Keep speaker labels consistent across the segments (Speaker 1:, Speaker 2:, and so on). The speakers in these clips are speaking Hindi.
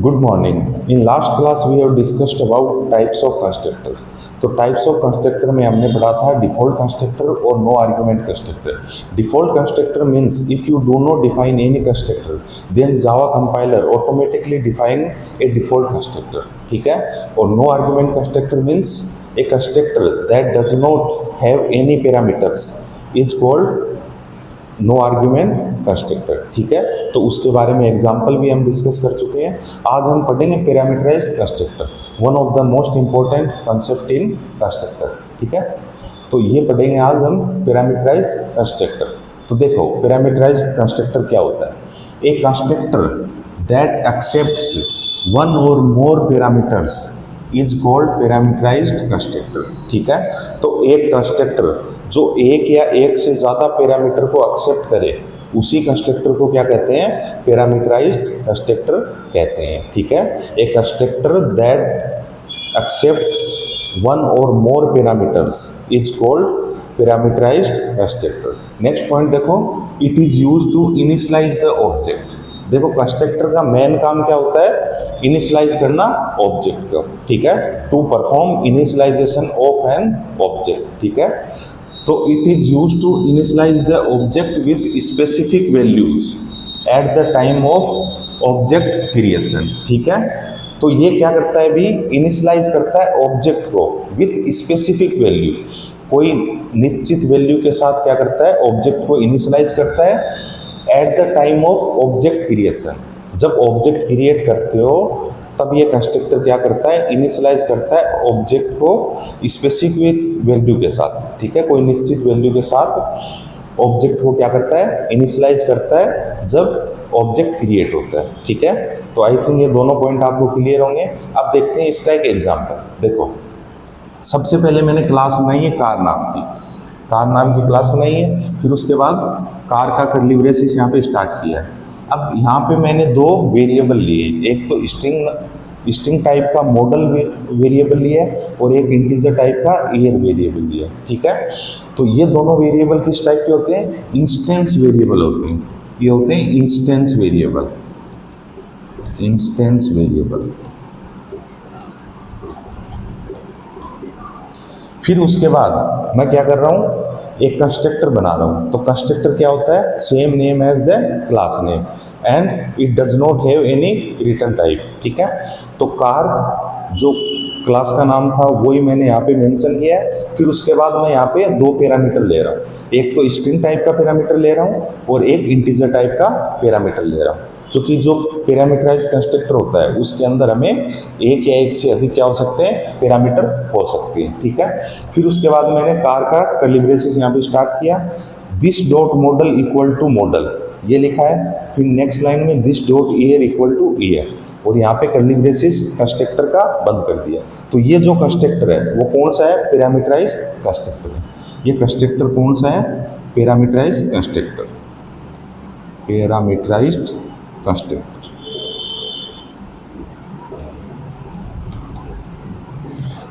Speaker 1: Good morning. In last class we have discussed about types of constructor. तो टाइप्स ऑफ कंस्ट्रक्टर में हमने पढ़ा था डिफॉल्ट कंस्ट्रक्टर और no argument constructor. Default constructor means if you do not define any constructor then Java compiler automatically define a default constructor, ठीक है। और no argument constructor means a constructor that does not have any parameters is called no argument constructor, ठीक है। तो उसके बारे में एग्जांपल भी हम डिस्कस कर चुके हैं। आज हम पढ़ेंगे parameterised constructor, one of the most important concept in constructor, ठीक है। तो ये पढ़ेंगे आज हम पैरामीटराइज्ड कंस्ट्रक्टर। तो देखो पैरामीटराइज्ड कंस्ट्रक्टर क्या होता है। A constructor that accepts one और more parameters is called parameterised constructor, ठीक है। तो एक कंस्ट्रक्टर जो एक या एक से ज़्यादा पैरामीटर को एक्सेप्ट करे उसी कंस्ट्रक्टर को क्या कहते हैं, पैरामीटराइज्ड कंस्ट्रक्टर कहते हैं, ठीक है। एक कंस्ट्रक्टर दैट एक्सेप्ट्स वन और more parameters is called parameterised constructor. Next point देखो, it is used to initialise the object. देखो कंस्ट्रक्टर का मेन काम क्या होता है, इनिशियलाइज करना ऑब्जेक्ट का, ठीक है, to perform initialisation of an object, ठीक है। तो it is use to initialise the object with specific values at the time of object creation, ठीक है। तो ये क्या करता है भी, इनिशियलाइज करता है ऑब्जेक्ट को विथ स्पेसिफिक वैल्यू, कोई निश्चित वैल्यू के साथ क्या करता है, ऑब्जेक्ट को इनिशियलाइज करता है eight the time of object creation. जब ऑब्जेक्ट क्रिएट करते हो तब ये कंस्ट्रक्टर क्या करता है, इनिशियलाइज करता है ऑब्जेक्ट को स्पेसिफिक वैल्यू के साथ, ठीक है, कोई निश्चित वैल्यू के साथ ऑब्जेक्ट को क्या करता है, इनिशियलाइज करता है जब ऑब्जेक्ट क्रिएट होता है, ठीक है। तो आई थिंक ये दोनों पॉइंट आपको क्लियर होंगे। अब देखते हैं इसका एक एग्जाम्पल। देखो सबसे पहले मैंने क्लास बनाई है कार नाम की, कार नाम की क्लास बनाई है, फिर उसके बाद कार का कर्ली ब्रेसेस यहाँ पे स्टार्ट किया है। अब यहाँ पे मैंने दो वेरिएबल लिए, एक तो स्ट्रिंग टाइप का मॉडल वेरिएबल लिया है और एक इंटीजर टाइप का ईयर वेरिएबल लिया है, ठीक है। तो ये दोनों वेरिएबल किस टाइप के होते हैं, इंस्टेंस वेरिएबल होते हैं। ये होते हैं इंस्टेंस वेरिएबल, इंस्टेंस वेरिएबल। फिर उसके बाद मैं क्या कर रहा हूँ, एक कंस्ट्रक्टर बना रहा हूँ। तो कंस्ट्रक्टर क्या होता है, same name as the class name and it does not have any return type, ठीक है। तो कार जो क्लास का नाम था वही मैंने यहाँ पे मेंशन किया है। फिर उसके बाद मैं यहाँ पे दो पैरामीटर ले रहा हूँ, एक तो स्ट्रिंग टाइप का पैरामीटर ले रहा हूँ और एक इंटीजर टाइप का पैरामीटर ले रहा हूँ, क्योंकि जो पैरामीटराइज्ड कंस्ट्रक्टर होता है उसके अंदर हमें एक या एक से अधिक क्या हो सकते हैं, पैरामीटर हो सकते हैं, ठीक है। फिर उसके बाद मैंने कार का कर्ली ब्रेसेस यहाँ पे स्टार्ट किया, this dot model equal to model ये लिखा है। फिर नेक्स्ट लाइन में this dot year equal to year, और यहाँ पे कर्ली ब्रेसेस कंस्ट्रक्टर का बंद कर दिया। तो ये जो कंस्ट्रक्टर है वो कौन सा है, पैरामीटराइज्ड कंस्ट्रक्टर है। ये कंस्ट्रक्टर कौन सा है, पैरामीटराइज्ड कंस्ट्रक्टर, पैरामीटराइज्ड कंस्ट्रक्टर।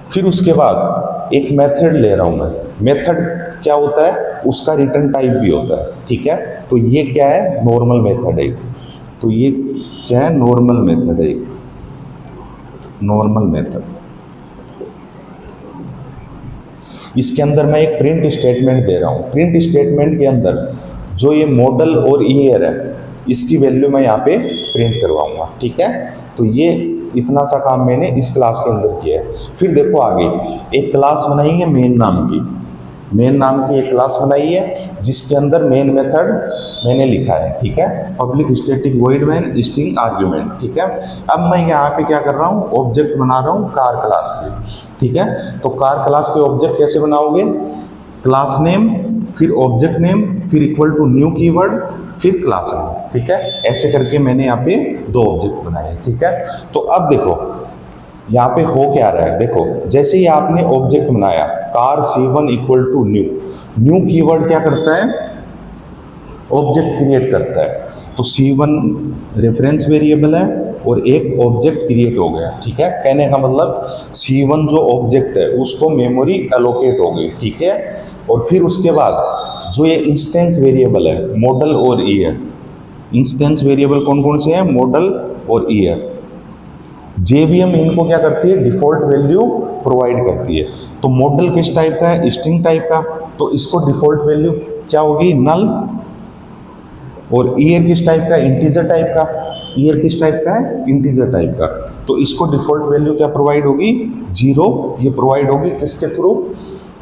Speaker 1: फिर उसके बाद एक मेथड ले रहा हूं मैं। मेथड क्या होता है, उसका रिटर्न टाइप भी होता है, ठीक है। तो ये क्या है, नॉर्मल मेथड है। तो ये क्या है, नॉर्मल मेथड है, नॉर्मल मेथड। इसके अंदर मैं एक प्रिंट स्टेटमेंट दे रहा हूं। प्रिंट स्टेटमेंट के अंदर जो ये मॉडल और ईयर है इसकी वैल्यू मैं यहाँ पे प्रिंट करवाऊंगा, ठीक है। तो ये इतना सा काम मैंने इस क्लास के अंदर किया है। फिर देखो आगे एक क्लास बनाई है मेन नाम की, मेन नाम की एक क्लास बनाई है जिसके अंदर मेन मेथड मैंने लिखा है, ठीक है, public static void main string argument, ठीक है। अब मैं यहाँ पे क्या कर रहा हूँ, ऑब्जेक्ट बना रहा हूँ कार क्लास के, ठीक है। तो कार क्लास के ऑब्जेक्ट कैसे बनाओगे, क्लास नेम फिर ऑब्जेक्ट नेम फिर इक्वल टू न्यू कीवर्ड फिर क्लास नेम, ठीक है। ऐसे करके मैंने यहाँ पे दो ऑब्जेक्ट बनाए, ठीक है। तो अब देखो यहाँ पे हो क्या रहा है, देखो जैसे ही आपने ऑब्जेक्ट बनाया car C1 equal to new, new keyword क्या करता है, ऑब्जेक्ट क्रिएट करता है। तो C1 रेफरेंस वेरिएबल है और एक ऑब्जेक्ट क्रिएट हो गया, ठीक है। कहने का मतलब C1 जो ऑब्जेक्ट है उसको मेमोरी एलोकेट हो गई, ठीक है। और फिर उसके बाद जो ये इंस्टेंस वेरिएबल है मॉडल और ईयर, इंस्टेंस वेरिएबल कौन कौन से हैं, मॉडल और ईयर, JVM इनको क्या करती है, डिफॉल्ट वैल्यू प्रोवाइड करती है। तो मॉडल किस टाइप का है, स्ट्रिंग टाइप का, तो इसको डिफॉल्ट वैल्यू क्या होगी, नल। और ईयर किस टाइप का, इंटीजर टाइप का, ईयर किस टाइप का है, इंटीजर टाइप का, तो इसको डिफॉल्ट वैल्यू क्या प्रोवाइड होगी, 0। ये प्रोवाइड होगी किसके थ्रू,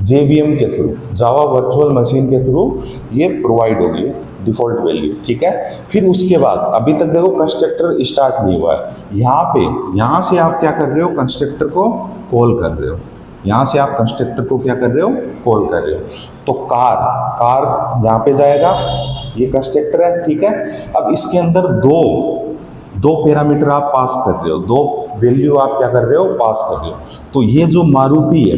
Speaker 1: JVM के थ्रू, जावा वर्चुअल मशीन के थ्रू ये प्रोवाइड होगी डिफॉल्ट वैल्यू, ठीक है। फिर उसके बाद अभी तक देखो कंस्ट्रक्टर स्टार्ट नहीं हुआ है, यहाँ से आप क्या कर रहे हो, कंस्ट्रक्टर को कॉल कर रहे हो, यहाँ से आप कंस्ट्रक्टर को क्या कर रहे हो, कॉल कर रहे हो। तो कार यहाँ पे जाएगा, ये कंस्ट्रक्टर है, ठीक है। अब इसके अंदर दो पैरामीटर आप पास कर रहे हो, दो वैल्यू आप क्या कर रहे हो, पास कर रहे हो। तो ये जो मारुति है,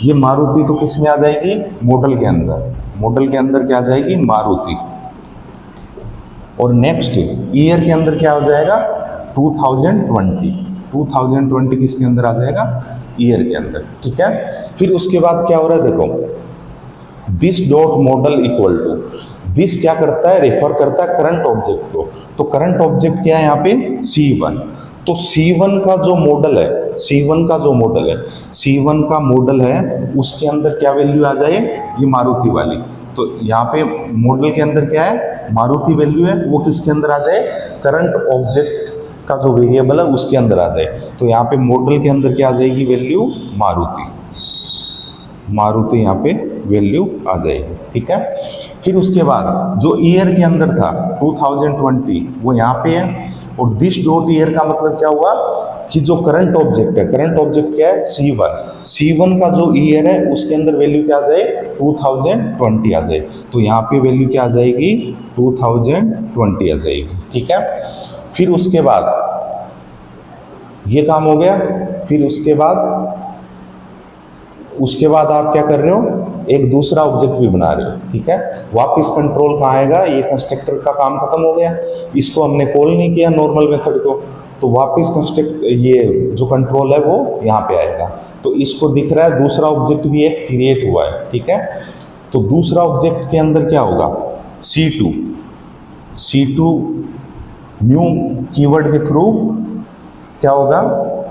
Speaker 1: ये मारुति तो किस में आ जाएगी, मॉडल के अंदर, मॉडल के अंदर क्या आ जाएगी, मारुति। और नेक्स्ट ईयर के अंदर क्या हो जाएगा, 2020 किसके अंदर आ जाएगा, ईयर के अंदर, ठीक है। फिर उसके बाद क्या हो रहा है, देखो this dot model equal to, this क्या करता है, रेफर करता है करंट ऑब्जेक्ट को। तो करंट ऑब्जेक्ट क्या है यहाँ पे, C1। तो C1 का जो मॉडल है, C1 का मॉडल है, उसके अंदर क्या वैल्यू आ जाए, ये मारुति वाली। तो यहाँ पे मॉडल के अंदर क्या है, मारुति वैल्यू है, वो किसके अंदर आ जाए, करंट ऑब्जेक्ट का जो वेरिएबल है उसके अंदर आ जाए। तो यहाँ पे मॉडल के अंदर क्या आ जाएगी, वैल्यू मारुति यहाँ पे वैल्यू आ जाएगी, ठीक है। फिर उसके बाद जो ईयर के अंदर था 2020 वो यहाँ पे है, और दिस डॉट ईयर का मतलब क्या हुआ कि जो करंट ऑब्जेक्ट है, करंट ऑब्जेक्ट क्या है, C1 का जो ईयर है उसके अंदर वैल्यू क्या आ जाए, 2020 आ जाए। तो यहाँ पे वैल्यू क्या आ जाएगी, 2020 आ जाएगी, ठीक है। फिर उसके बाद ये काम हो गया। फिर उसके बाद आप क्या कर रहे हो, एक दूसरा ऑब्जेक्ट भी बना रहे हो, ठीक है। वापस कंट्रोल कहाँ आएगा, ये कंस्ट्रक्टर का काम खत्म हो गया, इसको हमने कॉल नहीं किया नॉर्मल मेथड को, तो वापस ये जो कंट्रोल है वो यहाँ पे आएगा। तो इसको दिख रहा है दूसरा ऑब्जेक्ट भी एक क्रिएट हुआ है, ठीक है। तो दूसरा ऑब्जेक्ट के अंदर क्या होगा, C2 न्यू कीवर्ड के थ्रू क्या होगा,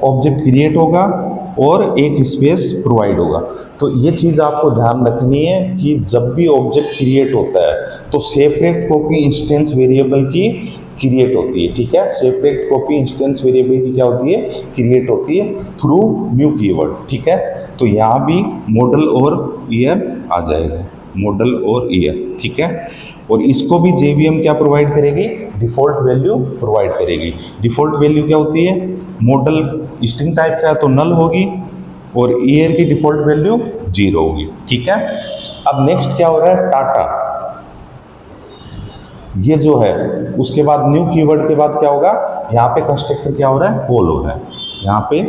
Speaker 1: ऑब्जेक्ट क्रिएट होगा और एक स्पेस प्रोवाइड होगा। तो ये चीज़ आपको ध्यान रखनी है कि जब भी ऑब्जेक्ट क्रिएट होता है तो सेपरेट कॉपी इंस्टेंस वेरिएबल की क्रिएट होती है, ठीक है। सेपरेट कॉपी इंस्टेंस वेरिएबल की क्या होती है, क्रिएट होती है थ्रू न्यू कीवर्ड, ठीक है। तो यहाँ भी मॉडल और ईयर आ जाएगा, मॉडल और ईयर, ठीक है। और इसको भी JVM क्या प्रोवाइड करेगी, डिफॉल्ट वैल्यू प्रोवाइड करेगी। डिफॉल्ट वैल्यू क्या होती है, मॉडल स्ट्रिंग टाइप का है तो नल होगी, और ईयर की डिफॉल्ट वैल्यू 0 होगी, ठीक है। अब नेक्स्ट क्या हो रहा है, टाटा, ये जो है उसके बाद न्यू कीवर्ड के बाद क्या होगा, यहाँ पे कंस्ट्रक्टर क्या हो रहा है, कॉल हो रहा है, यहाँ पे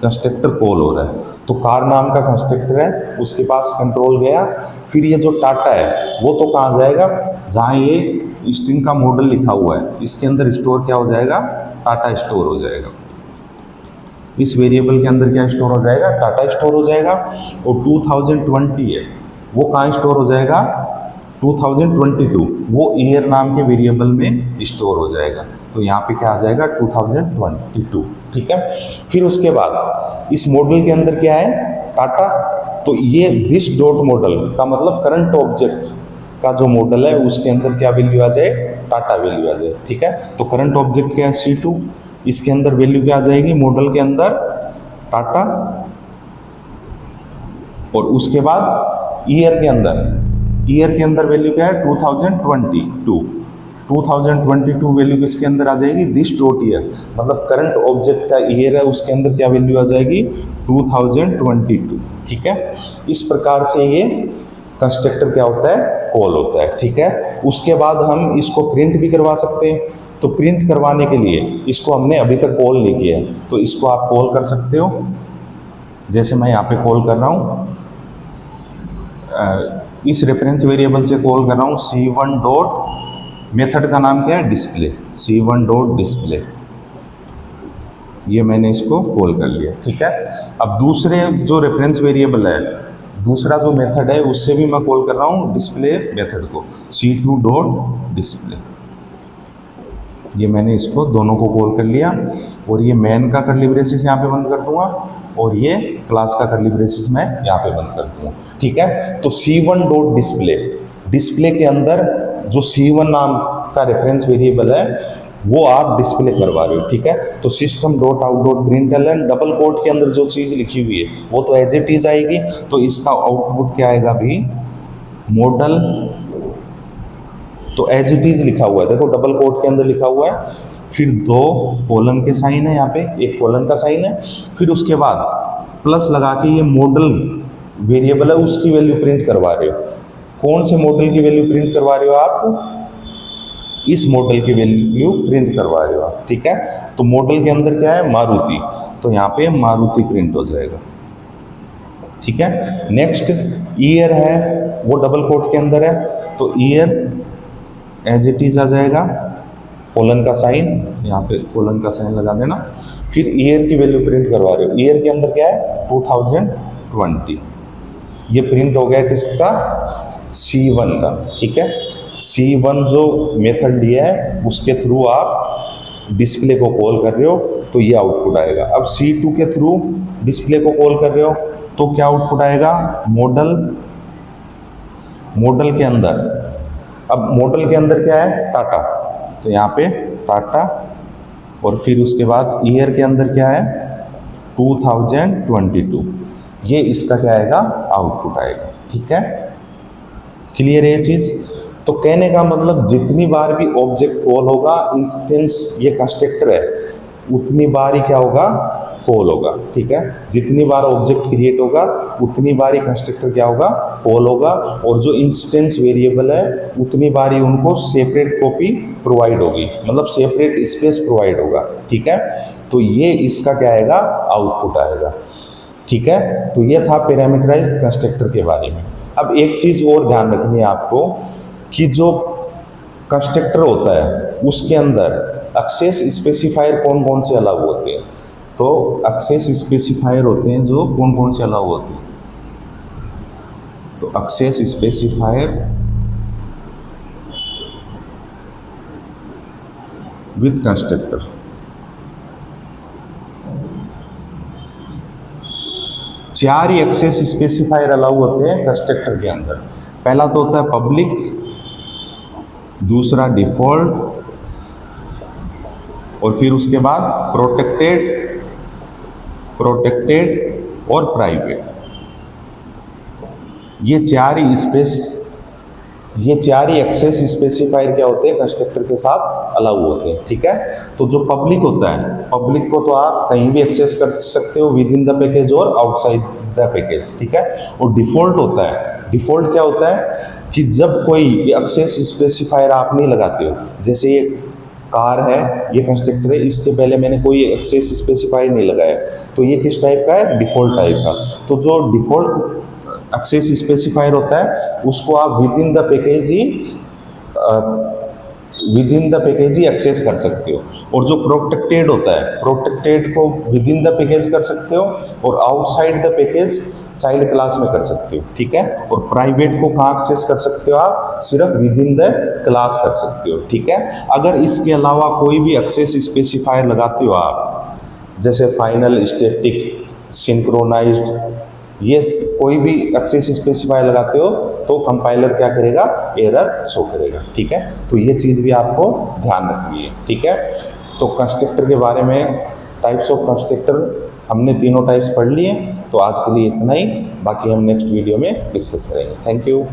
Speaker 1: कंस्ट्रक्टर कॉल हो रहा है। तो कार नाम का कंस्ट्रक्टर है, उसके पास कंट्रोल गया। फिर ये जो टाटा है वो तो कहाँ जाएगा, जहाँ ये स्ट्रिंग का मॉडल लिखा हुआ है इसके अंदर स्टोर क्या हो जाएगा, टाटा स्टोर हो जाएगा। इस वेरिएबल के अंदर क्या स्टोर हो जाएगा, टाटा स्टोर हो जाएगा। और 2020 है वो कहाँ स्टोर हो जाएगा, 2022 वो ईयर नाम के वेरिएबल में स्टोर हो जाएगा। तो यहाँ पे क्या आ जाएगा, 2022, ठीक है। फिर उसके बाद इस मॉडल के अंदर क्या है, टाटा। तो ये दिस डॉट मॉडल का मतलब करंट ऑब्जेक्ट का जो मॉडल है उसके अंदर क्या वैल्यू आ जाए, टाटा वैल्यू आ जाए, ठीक है। तो करंट ऑब्जेक्ट क्या है, C2, इसके अंदर वैल्यू क्या आ जाएगी, मॉडल के अंदर टाटा। और उसके बाद ईयर के अंदर वैल्यू क्या है, 2022 वैल्यू किसके अंदर आ जाएगी, दिस डॉट ईयर, मतलब करंट ऑब्जेक्ट का ईयर है उसके अंदर क्या वैल्यू आ जाएगी, 2022, ठीक है। इस प्रकार से ये कंस्ट्रक्टर क्या होता है, कॉल होता है, ठीक है। उसके बाद हम इसको प्रिंट भी करवा सकते हैं। तो प्रिंट करवाने के लिए इसको हमने अभी तक कॉल नहीं किया है, तो इसको आप कॉल कर सकते हो। जैसे मैं यहाँ पे कॉल कर रहा हूँ, इस रेफरेंस वेरिएबल से कॉल कर रहा हूँ C1 डॉट, मेथड का नाम क्या है, डिस्प्ले, C1 डॉट डिस्प्ले। ये मैंने इसको कॉल कर लिया, ठीक है। अब दूसरे जो रेफरेंस वेरिएबल है, दूसरा जो मेथड है उससे भी मैं कॉल कर रहा हूँ डिस्प्ले मेथड को, C2 डॉट डिस्प्ले। ये मैंने इसको दोनों को कॉल कर लिया, और ये मेन का कर्ली ब्रेसेस यहाँ पे बंद कर दूंगा, और ये क्लास का कर्ली ब्रेसेस मैं यहाँ पे बंद कर दूंगा। ठीक है, तो C1 डॉट डिस्प्ले, डिस्प्ले के अंदर जो C1 नाम का रेफरेंस वेरिएबल है वो आप डिस्प्ले करवा रहे हो। ठीक है, तो system dot out dot println double quote के अंदर जो चीज़ लिखी हुई है वो तो एज इट इज आएगी, तो इसका आउटपुट क्या आएगा भी, मॉडल, तो एज इट इज लिखा हुआ है, देखो डबल कोट के अंदर लिखा हुआ है, फिर 2 कॉलन के साइन है यहाँ पे, एक कॉलन का साइन है, फिर उसके बाद प्लस लगा के ये मॉडल वेरिएबल है उसकी वैल्यू प्रिंट करवा रहे हो। कौन से मॉडल की वैल्यू प्रिंट करवा रहे हो आप, इस मॉडल की वैल्यू प्रिंट करवा रहे हो आप। ठीक है, तो मॉडल के अंदर क्या है, मारुति, तो यहाँ पे मारुति प्रिंट हो जाएगा। ठीक है, नेक्स्ट ईयर है, वो डबल कोट के अंदर है, तो ईयर एज इट इज आ जाएगा, कोलन का साइन, यहाँ पे कोलन का साइन लगा देना, फिर ईयर की वैल्यू प्रिंट करवा रहे हो। ईयर के अंदर क्या है, 2020, ये प्रिंट हो गया किसका, C1 का। ठीक है, C1 जो मेथड लिया है उसके थ्रू आप डिस्प्ले को कॉल कर रहे हो, तो ये आउटपुट आएगा। अब C2 के थ्रू डिस्प्ले को कॉल कर रहे हो तो क्या आउटपुट आएगा, मॉडल, मॉडल के अंदर, अब मॉडल के अंदर क्या है, टाटा, तो यहाँ पे टाटा, और फिर उसके बाद ईयर के अंदर क्या है, 2022, ये इसका क्या आएगा, आउटपुट आएगा। ठीक है, क्लियर है ये चीज़। तो कहने का मतलब जितनी बार भी ऑब्जेक्ट कॉल होगा, इंस्टेंस ये कंस्ट्रक्टर है, उतनी बार ही क्या होगा, कॉल होगा। ठीक है, जितनी बार ऑब्जेक्ट क्रिएट होगा उतनी बार ही कंस्ट्रक्टर क्या होगा, कॉल होगा, और जो इंस्टेंस वेरिएबल है उतनी बार ही उनको सेपरेट कॉपी प्रोवाइड होगी, मतलब सेपरेट स्पेस प्रोवाइड होगा। ठीक है, तो ये इसका क्या आएगा, आउटपुट आएगा। ठीक है, तो ये था पैरामीटराइज्ड कंस्ट्रक्टर के बारे में। अब एक चीज़ और ध्यान रखनी है आपको कि जो कंस्ट्रक्टर होता है उसके अंदर एक्सेस स्पेसिफायर कौन कौन से अलाउ होते हैं, तो एक्सेस स्पेसिफायर होते हैं जो कौन कौन से अलाउ होते हैं, तो एक्सेस स्पेसिफायर विथ कंस्ट्रक्टर, चार ही एक्सेस स्पेसिफायर अलाउ होते हैं कंस्ट्रक्टर के अंदर। पहला तो होता है पब्लिक, दूसरा डिफॉल्ट, और फिर उसके बाद प्रोटेक्टेड, प्रोटेक्टेड और प्राइवेट। ये चार ही एक्सेस स्पेसिफायर क्या होते हैं, कंस्ट्रक्टर के साथ अलाउ होते हैं। ठीक है, तो जो पब्लिक होता है, पब्लिक को तो आप कहीं भी एक्सेस कर सकते हो विद इन द पैकेज और आउटसाइड द पैकेज। ठीक है, और डिफॉल्ट होता है, डिफॉल्ट क्या होता है कि जब कोई एक्सेस स्पेसिफायर आप नहीं लगाते हो, जैसे ये कार है, ये कंस्ट्रक्टर है, इसके पहले मैंने कोई एक्सेस स्पेसिफायर नहीं लगाया, तो ये किस टाइप का है, डिफॉल्ट टाइप का। तो जो डिफॉल्ट एक्सेस स्पेसिफायर होता है उसको आप विद इन द पैकेज ही एक्सेस कर सकते हो, और जो प्रोटेक्टेड होता है, प्रोटेक्टेड को विद इन द पैकेज कर सकते हो, और outside the package child class में कर सकते हो। ठीक है, और प्राइवेट को कहाँ एक्सेस कर सकते हो आप, सिर्फ विद इन द क्लास कर सकते हो। ठीक है, अगर इसके अलावा कोई भी एक्सेस स्पेसिफायर लगाते हो आप, जैसे फाइनल, स्टैटिक, सिंक्रोनाइज्ड, ये कोई भी एक्सेस स्पेसिफायर लगाते हो तो कंपाइलर क्या करेगा, एरर शो करेगा। ठीक है, तो ये चीज़ भी आपको ध्यान रखनी है। ठीक है, तो कंस्ट्रक्टर के बारे में, टाइप्स ऑफ कंस्ट्रक्टर हमने तीनों टाइप्स पढ़ लिए, तो आज के लिए इतना ही, बाकी हम नेक्स्ट वीडियो में डिस्कस करेंगे। Thank you.